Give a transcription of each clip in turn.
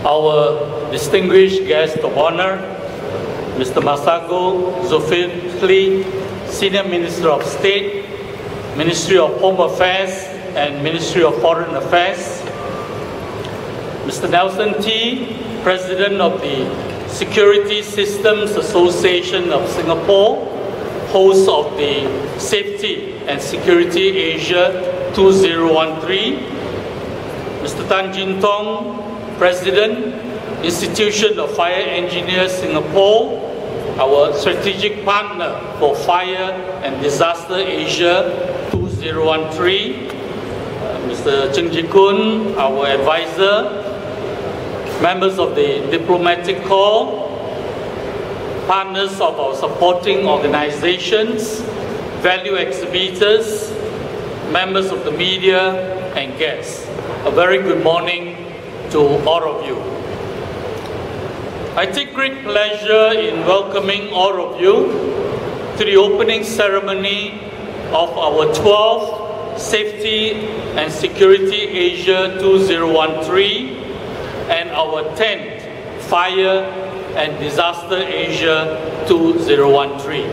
our distinguished guest of honor, Mr. Masago Zulkifli, Senior Minister of State, Ministry of Home Affairs and Ministry of Foreign Affairs, Mr. Nelson T, President of the Security Systems Association of Singapore, host of the Safety and Security Asia 2013, Mr. Tan Jin Tong, President, Institution of Fire Engineers Singapore, our strategic partner for Fire and Disaster Asia 2013, Mr. Cheng Ji Kun, our advisor, members of the Diplomatic Corps, partners of our supporting organizations, value exhibitors, members of the media, and guests. A very good morning to all of you. I take great pleasure in welcoming all of you to the opening ceremony of our 12th Safety and Security Asia 2013 and our 10th Fire and Disaster Asia 2013.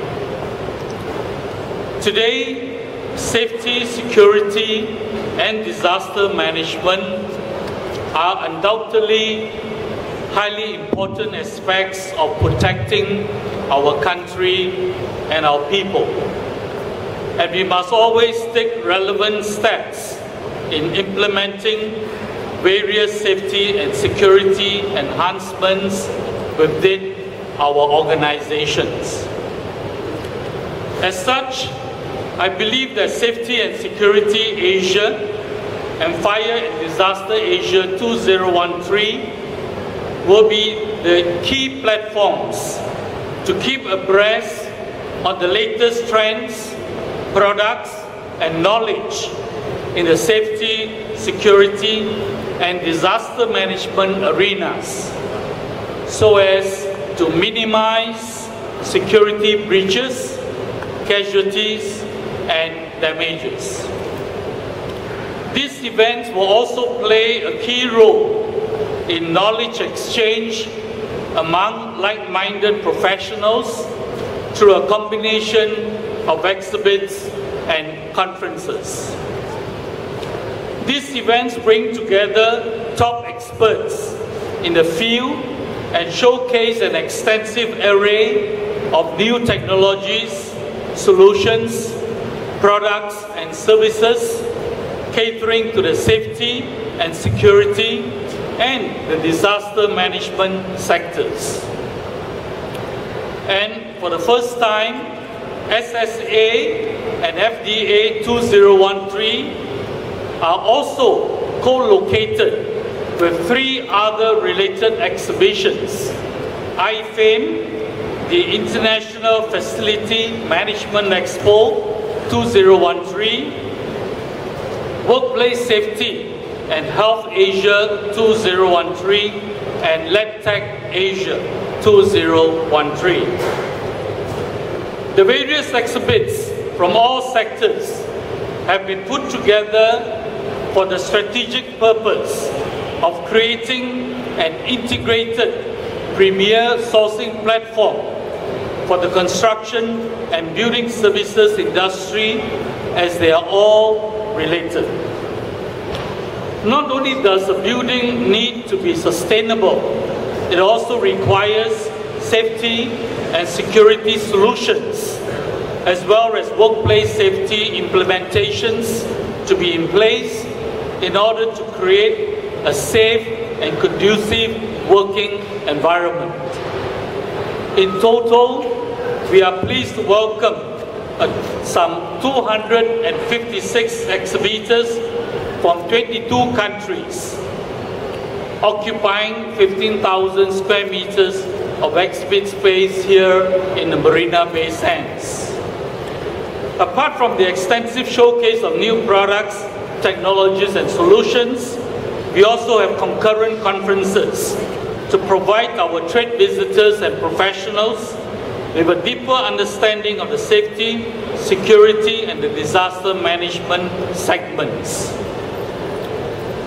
Today, safety, security, and disaster management are undoubtedly highly important aspects of protecting our country and our people. And we must always take relevant steps in implementing various safety and security enhancements within our organizations. As such, I believe that Safety and Security Asia and Fire and Disaster Asia 2013 will be the key platforms to keep abreast on the latest trends, products, and knowledge in the safety, security, and disaster management arenas, so as to minimize security breaches, casualties, and damages. These events will also play a key role in knowledge exchange among like-minded professionals through a combination of exhibits and conferences. These events bring together top experts in the field and showcase an extensive array of new technologies, solutions, products, and services catering to the safety and security and the disaster management sectors. And for the first time, SSA and FDA 2013 are also co-located with 3 other related exhibitions: IFRAME, the International Facility Management Expo 2013, Workplace Safety and Health Asia 2013, and LabTech Asia 2013. The various exhibits from all sectors have been put together for the strategic purpose of creating an integrated premier sourcing platform for the construction and building services industry, as they are all related. Not only does a building need to be sustainable, it also requires safety and security solutions, as well as workplace safety implementations to be in place in order to create a safe and conducive working environment. In total, we are pleased to welcome some 256 exhibitors from 22 countries, occupying 15,000 square meters of exhibit space here in the Marina Bay Sands. Apart from the extensive showcase of new products, technologies, and solutions, we also have concurrent conferences to provide our trade visitors and professionals with a deeper understanding of the safety, security, and the disaster management segments.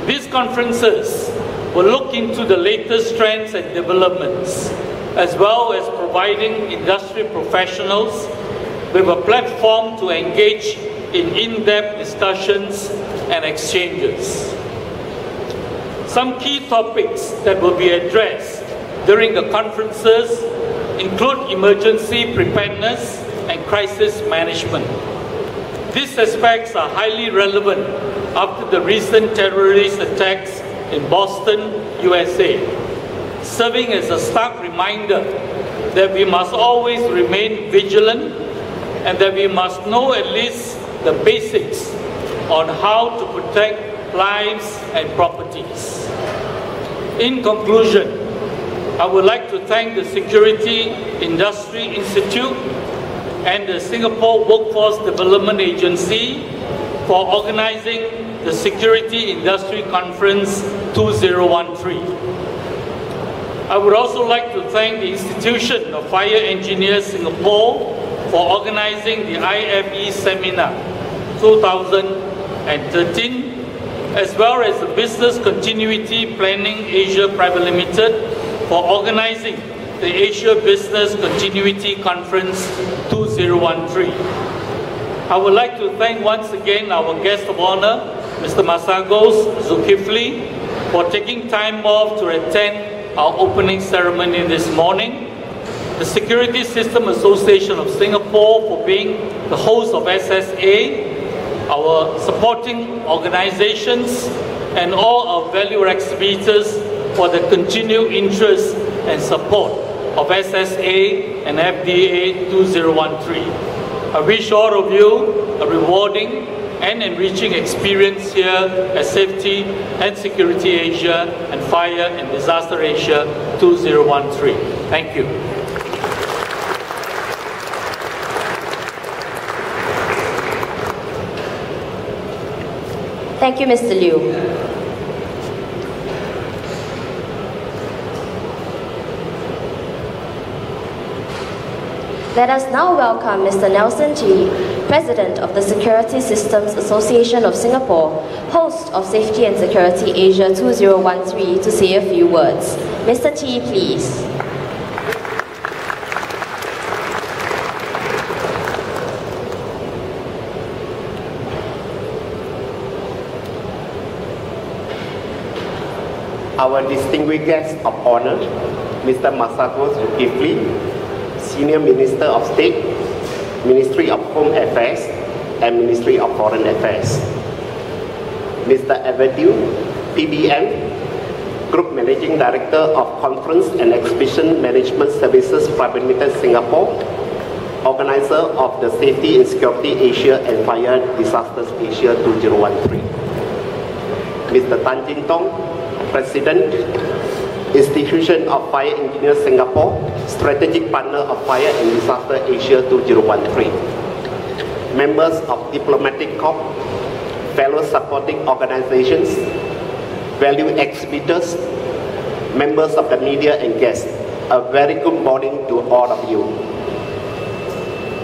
These conferences will look into the latest trends and developments, as well as providing industry professionals with a platform to engage in in-depth discussions and exchanges. Some key topics that will be addressed during the conferences include emergency preparedness and crisis management. These aspects are highly relevant after the recent terrorist attacks in Boston, USA, serving as a stark reminder that we must always remain vigilant and that we must know at least the basics on how to protect lives and properties. In conclusion, I would like to thank the Security Industry Institute and the Singapore Workforce Development Agency for organizing the Security Industry Conference 2013. I would also like to thank the Institution of Fire Engineers Singapore for organizing the IFE Seminar 2013, as well as the Business Continuity Planning Asia Private Limited for organizing the Asia Business Continuity Conference 2013. I would like to thank once again our guest of honor, Mr. Masagos Zulkifli, for taking time off to attend our opening ceremony this morning, the Security System Association of Singapore for being the host of SSA, our supporting organizations, and all our valued exhibitors for the continued interest and support of SSA and FDA 2013. I wish all of you a rewarding and enriching experience here at Safety and Security Asia and Fire and Disaster Asia 2013. Thank you. Thank you, Mr. Liu. Let us now welcome Mr. Nelson Tee, President of the Security Systems Association of Singapore, host of Safety and Security Asia 2013, to say a few words. Mr. Tee, please. Our distinguished guest of honor, Mr. Masagos Zulkifli, Senior Minister of State, Ministry of Home Affairs and Ministry of Foreign Affairs. Mr. Evadiu, PBM, Group Managing Director of Conference and Exhibition Management Services Private Limited Singapore, Organizer of the Safety and Security Asia and Fire Disasters Asia 2013. Mr. Tan Jin Tong, President, Institution of Fire Engineers Singapore, Strategic Partner of Fire and Disaster Asia 2013. Members of Diplomatic Corps, fellow supporting organizations, valued exhibitors, members of the media and guests, a very good morning to all of you.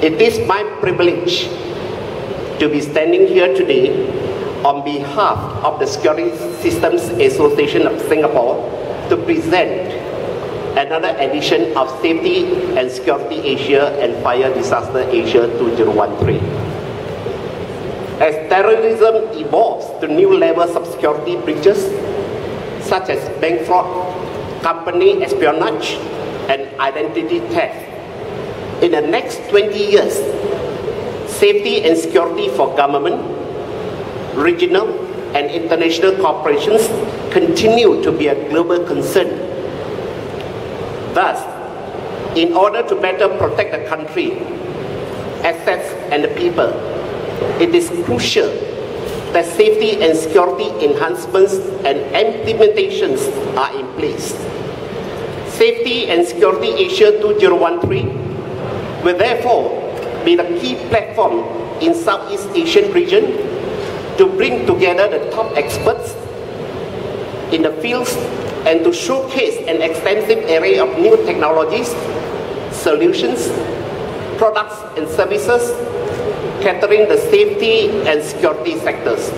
It is my privilege to be standing here today on behalf of the Security Systems Association of Singapore to present another edition of Safety and Security Asia and Fire Disaster Asia 2013. As terrorism evolves to new levels of security breaches, such as bank fraud, company espionage, and identity theft, in the next 20 years, safety and security for government, regional and international corporations continue to be a global concern. Thus, in order to better protect the country, assets and the people, it is crucial that safety and security enhancements and implementations are in place. Safety and Security Asia 2013 will therefore be the key platform in Southeast Asian region to bring together the top experts in the fields and to showcase an extensive array of new technologies, solutions, products and services catering the safety and security sectors.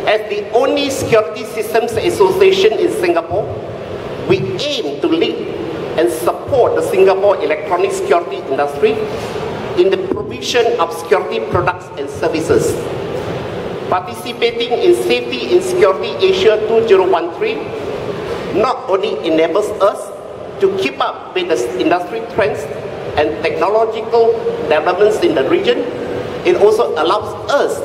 As the only security systems association in Singapore, we aim to lead and support the Singapore electronic security industry in the provision of security products and services. Participating in Safety and Security Asia 2013 not only enables us to keep up with the industry trends and technological developments in the region, it also allows us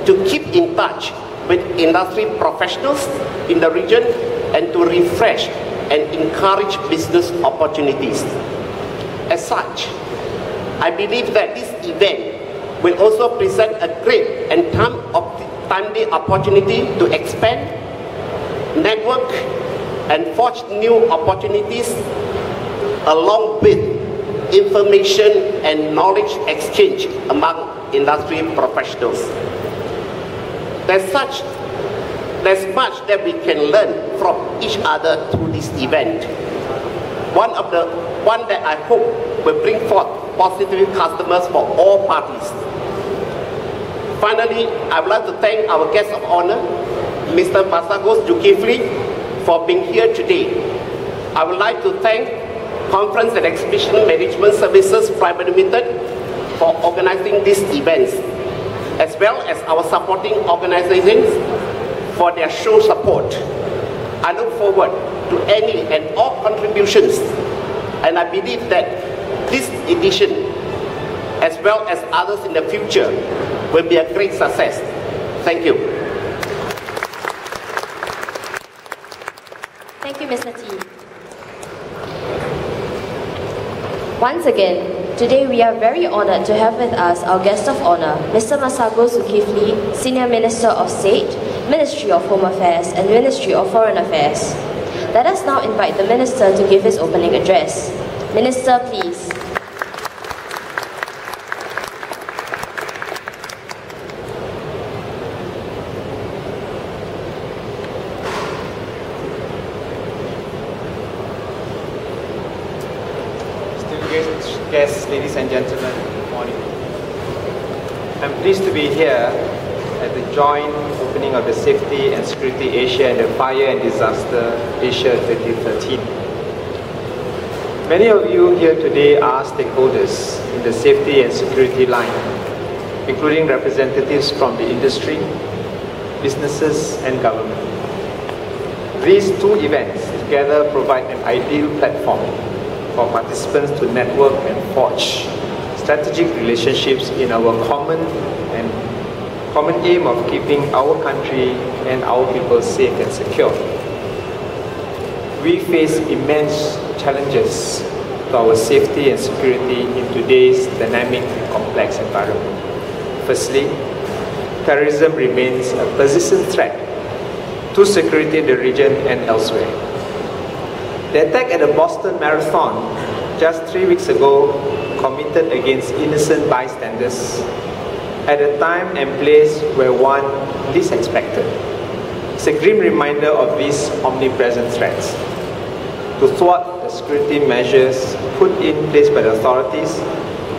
to keep in touch with industry professionals in the region and to refresh and encourage business opportunities. As such, I believe that this event will also present a great and timely opportunity to expand, network, and forge new opportunities along with information and knowledge exchange among industry professionals. There's much that we can learn from each other through this event. One that I hope will bring forth positive customers for all parties. Finally, I would like to thank our guest of honor, Mr. Masagos Zulkifli, for being here today. I would like to thank Conference and Exhibition Management Services Private Limited for organizing these events, as well as our supporting organizations for their show support. I look forward to any and all contributions, and I believe that this edition, as well as others in the future, will be a great success. Thank you. Thank you, Mr. T. Once again, today we are very honored to have with us our guest of honor, Mr. Masagos Zulkifli, Senior Minister of State, Ministry of Home Affairs and Ministry of Foreign Affairs. Let us now invite the Minister to give his opening address. Minister, please. Guests, ladies and gentlemen, good morning. I'm pleased to be here at the joint opening of the Safety and Security Asia and the Fire and Disaster Asia 2013. Many of you here today are stakeholders in the safety and security line, including representatives from the industry, businesses and government. These two events together provide an ideal platform for participants to network and forge strategic relationships in our common aim of keeping our country and our people safe and secure. We face immense challenges to our safety and security in today's dynamic and complex environment. Firstly, terrorism remains a persistent threat to security in the region and elsewhere. The attack at the Boston Marathon just 3 weeks ago, committed against innocent bystanders at a time and place where one least expected. It's a grim reminder of these omnipresent threats. To thwart the security measures put in place by the authorities,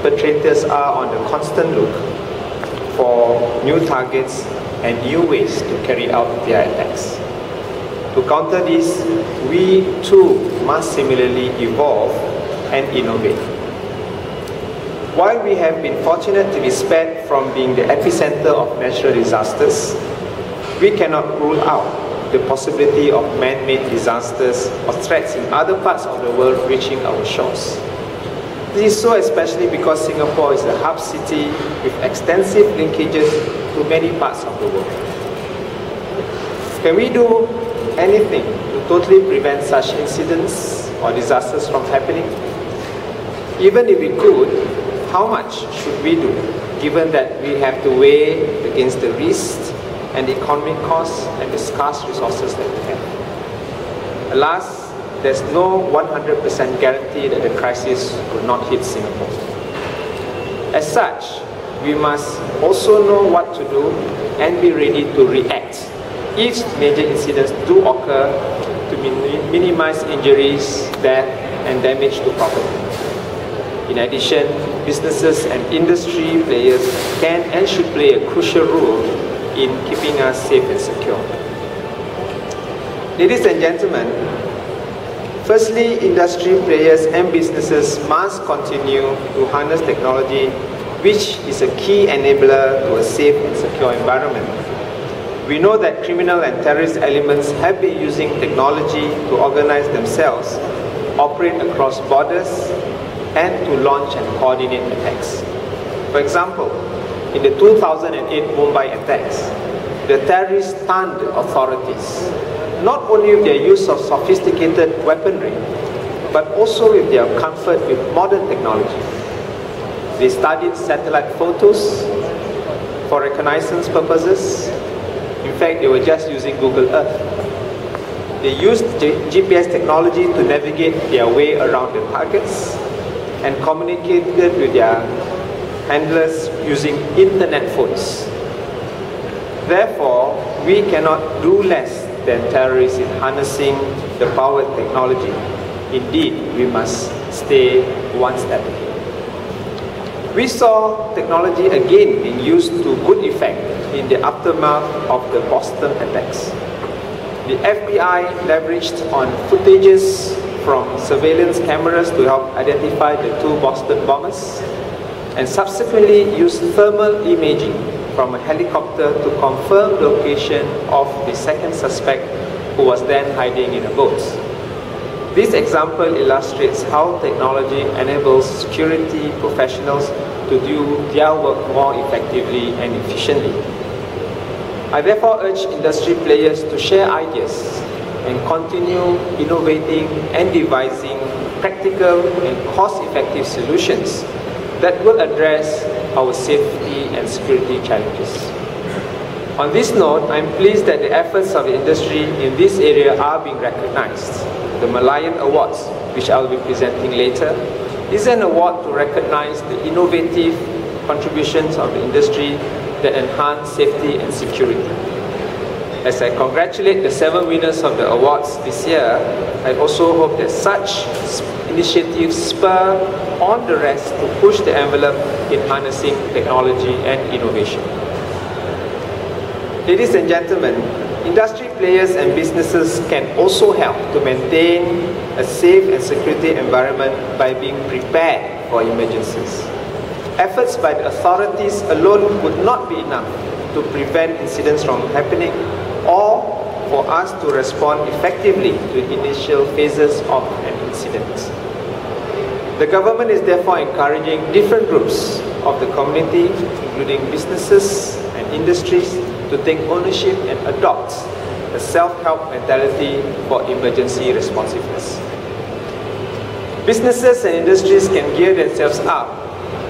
perpetrators are on the constant look for new targets and new ways to carry out their attacks. To counter this, we too must similarly evolve and innovate. While we have been fortunate to be spared from being the epicenter of natural disasters, we cannot rule out the possibility of man-made disasters or threats in other parts of the world reaching our shores. This is so especially because Singapore is a hub city with extensive linkages to many parts of the world. Can we do anything to totally prevent such incidents or disasters from happening? Even if we could, how much should we do, given that we have to weigh against the risks and the economic costs and the scarce resources that we have? Alas, there's no 100% guarantee that the crisis will not hit Singapore. As such, we must also know what to do and be ready to react if major incidents do occur to minimize injuries, death and damage to property. In addition, businesses and industry players can and should play a crucial role in keeping us safe and secure. Ladies and gentlemen, firstly, industry players and businesses must continue to harness technology, which is a key enabler to a safe and secure environment. We know that criminal and terrorist elements have been using technology to organize themselves, operate across borders, and to launch and coordinate attacks. For example, in the 2008 Mumbai attacks, the terrorists stunned authorities, not only with their use of sophisticated weaponry, but also with their comfort with modern technology. They studied satellite photos for reconnaissance purposes. In fact, they were just using Google Earth. They used GPS technology to navigate their way around the targets and communicated with their handlers using internet phones. Therefore, we cannot do less than terrorists in harnessing the power of technology. Indeed, we must stay one step ahead. We saw technology again being used to good effect in the aftermath of the Boston attacks. The FBI leveraged on footages from surveillance cameras to help identify the two Boston bombers, and subsequently used thermal imaging from a helicopter to confirm the location of the second suspect, who was then hiding in a boat. This example illustrates how technology enables security professionals to do their work more effectively and efficiently. I therefore urge industry players to share ideas and continue innovating and devising practical and cost-effective solutions that will address our safety and security challenges. On this note, I'm pleased that the efforts of the industry in this area are being recognized. The Malayan Awards, which I'll be presenting later, is an award to recognize the innovative contributions of the industry that enhance safety and security. As I congratulate the 7 winners of the awards this year, I also hope that such initiatives spur on the rest to push the envelope in harnessing technology and innovation. Ladies and gentlemen, industry players and businesses can also help to maintain a safe and security environment by being prepared for emergencies. Efforts by the authorities alone would not be enough to prevent incidents from happening or for us to respond effectively to initial phases of an incident. The government is therefore encouraging different groups of the community, including businesses and industries, to take ownership and adopt a self-help mentality for emergency responsiveness. Businesses and industries can gear themselves up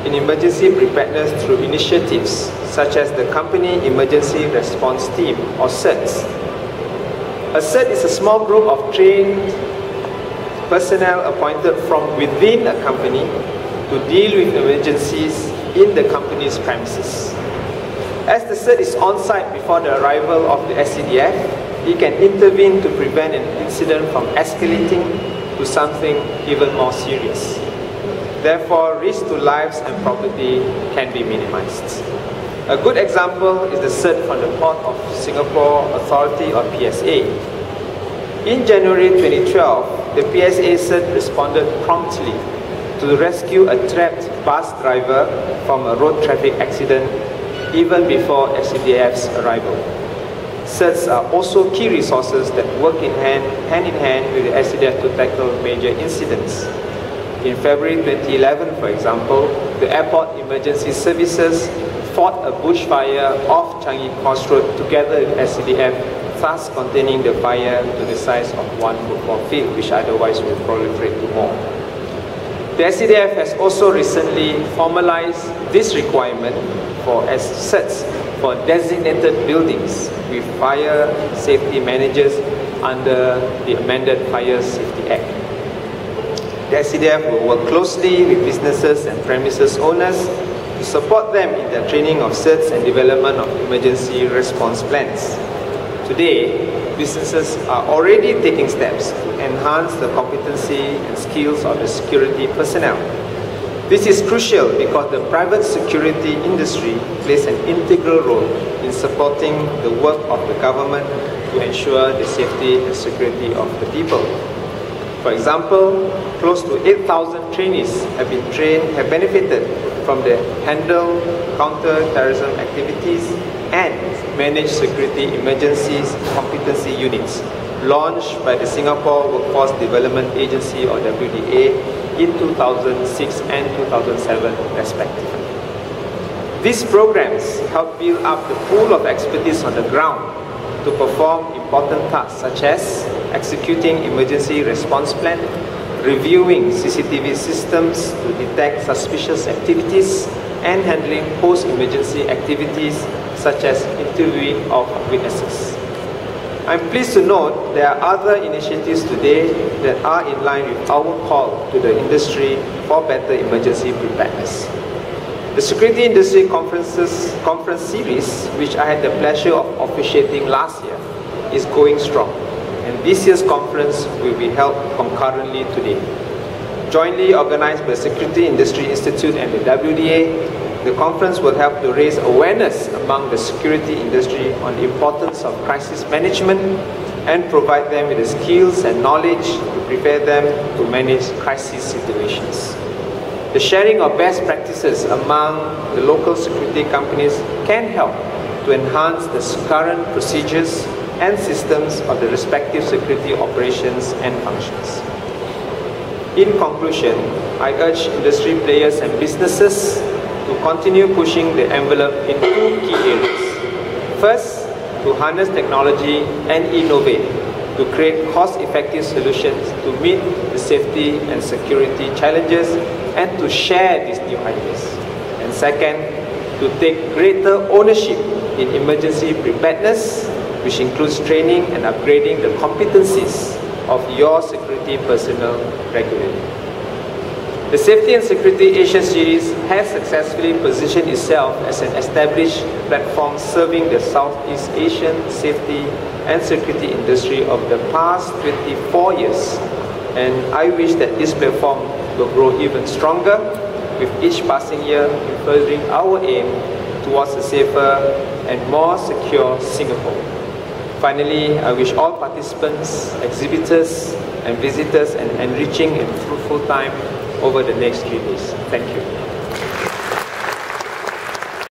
in emergency preparedness through initiatives such as the Company Emergency Response Team, or CERTS. A CERT is a small group of trained personnel appointed from within a company to deal with emergencies in the company's premises. As the CERT is on-site before the arrival of the SCDF, it can intervene to prevent an incident from escalating to something even more serious. Therefore, risk to lives and property can be minimized. A good example is the CERT from the Port of Singapore Authority, or PSA. In January 2012, the PSA CERT responded promptly to rescue a trapped bus driver from a road traffic accident even before SCDF's arrival. CERTs are also key resources that work hand in hand with the SCDF to tackle major incidents. In February 2011, for example, the Airport Emergency Services fought a bushfire off Changi Coast Road together with SCDF, thus containing the fire to the size of one football field, which otherwise would proliferate to more. The SCDF has also recently formalized this requirement for CERTs for designated buildings with fire safety managers under the amended Fire Safety Act. The SCDF will work closely with businesses and premises owners to support them in their training of CERTs and development of emergency response plans. Today, businesses are already taking steps to enhance the competency and skills of the security personnel. This is crucial because the private security industry plays an integral role in supporting the work of the government to ensure the safety and security of the people. For example, close to 8,000 trainees have benefited from the handle counter-terrorism activities and manage security emergencies competency units launched by the Singapore Workforce Development Agency or WDA in 2006 and 2007 respectively. These programs help build up the pool of expertise on the ground to perform important tasks such as executing emergency response plan, reviewing CCTV systems to detect suspicious activities, and handling post-emergency activities such as interviewing of witnesses. I'm pleased to note there are other initiatives today that are in line with our call to the industry for better emergency preparedness. The Security Industry Conference Series, which I had the pleasure of officiating last year, is going strong, and this year's conference will be held concurrently today. Jointly organized by Security Industry Institute and the WDA, the conference will help to raise awareness among the security industry on the importance of crisis management and provide them with the skills and knowledge to prepare them to manage crisis situations. The sharing of best practices among the local security companies can help to enhance the current procedures and systems of the respective security operations and functions. In conclusion, I urge industry players and businesses to continue pushing the envelope in two key areas. First, to harness technology and innovate to create cost-effective solutions to meet the safety and security challenges and to share these new ideas. And second, to take greater ownership in emergency preparedness, which includes training and upgrading the competencies of your security personnel regularly. The Safety and Security Asia series has successfully positioned itself as an established platform serving the Southeast Asian safety and security industry over the past 24 years. And I wish that this platform will grow even stronger with each passing year in furthering our aim towards a safer and more secure Singapore. Finally, I wish all participants, exhibitors and visitors an enriching and fruitful time over the next few days. Thank you.